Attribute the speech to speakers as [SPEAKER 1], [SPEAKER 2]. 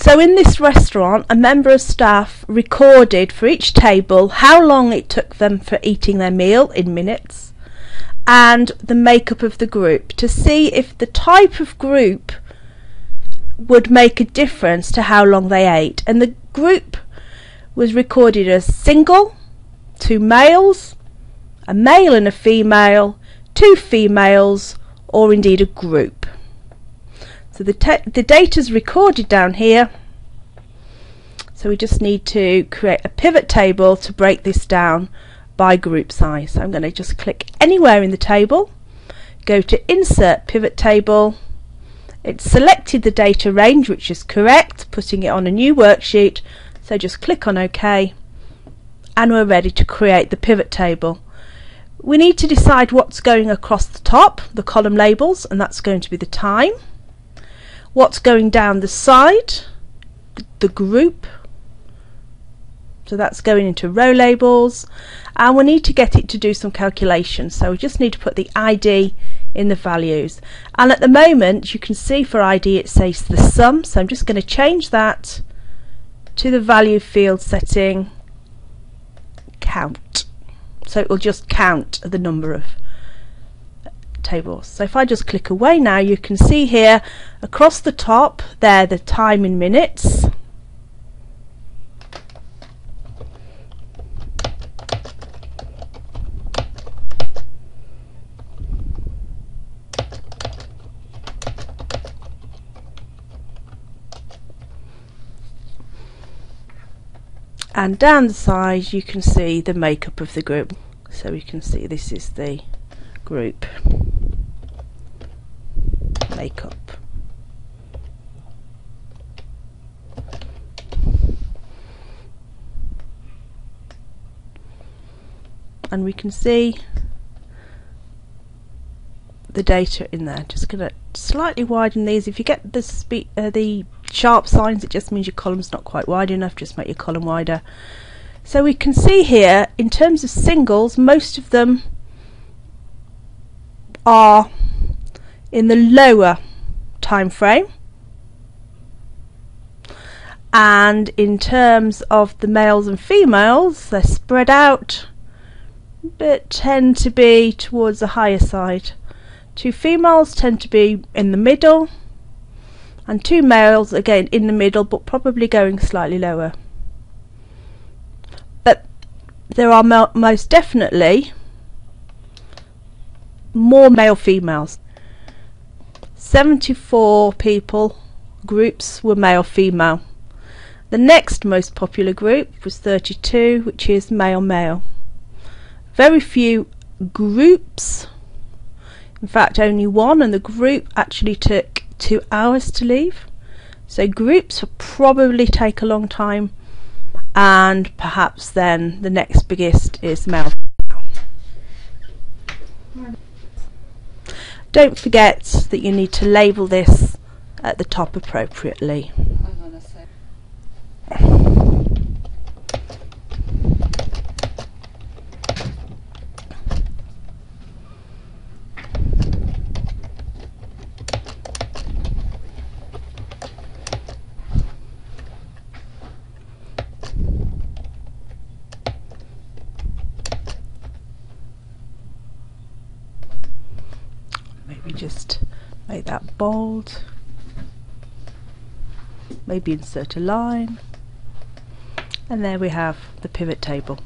[SPEAKER 1] So in this restaurant, a member of staff recorded for each table how long it took them for eating their meal in minutes and the makeup of the group, to see if the type of group would make a difference to how long they ate. And the group was recorded as single, 2 males, a male and a female, 2 females, or indeed a group. So the data is recorded down here. So we just need to create a pivot table to break this down by group size. So I'm going to just click anywhere in the table, go to Insert Pivot Table. It's selected the data range, which is correct, putting it on a new worksheet. So just click on OK, and we're ready to create the pivot table. We need to decide what's going across the top, the column labels, and that's going to be the time. What's going down the side, the group, so that's going into row labels, and we need to get it to do some calculations. So we just need to put the ID in the values, and at the moment you can see for ID it says the sum, so I'm just going to change that to the value field setting count, so it will just count the number of tables. So if I just click away now, you can see here across the top there the time in minutes, and down the side you can see the makeup of the group. So we can see this is the group makeup. And we can see the data in there. Just going to slightly widen these. If you get the sharp signs, it just means your column's not quite wide enough. Just make your column wider. So we can see here in terms of singles, most of them are in the lower time frame, and in terms of the males and females, they're spread out but tend to be towards the higher side. 2 females tend to be in the middle, and 2 males again in the middle, but probably going slightly lower. But there are most definitely more male females. 74 people groups were male female. The next most popular group was 32, which is male male. Very few groups, in fact only one, and the group actually took 2 hours to leave. So groups will probably take a long time, and perhaps then the next biggest is male. Don't forget that you need to label this at the top appropriately. Maybe just make that bold, maybe insert a line, and there we have the pivot table.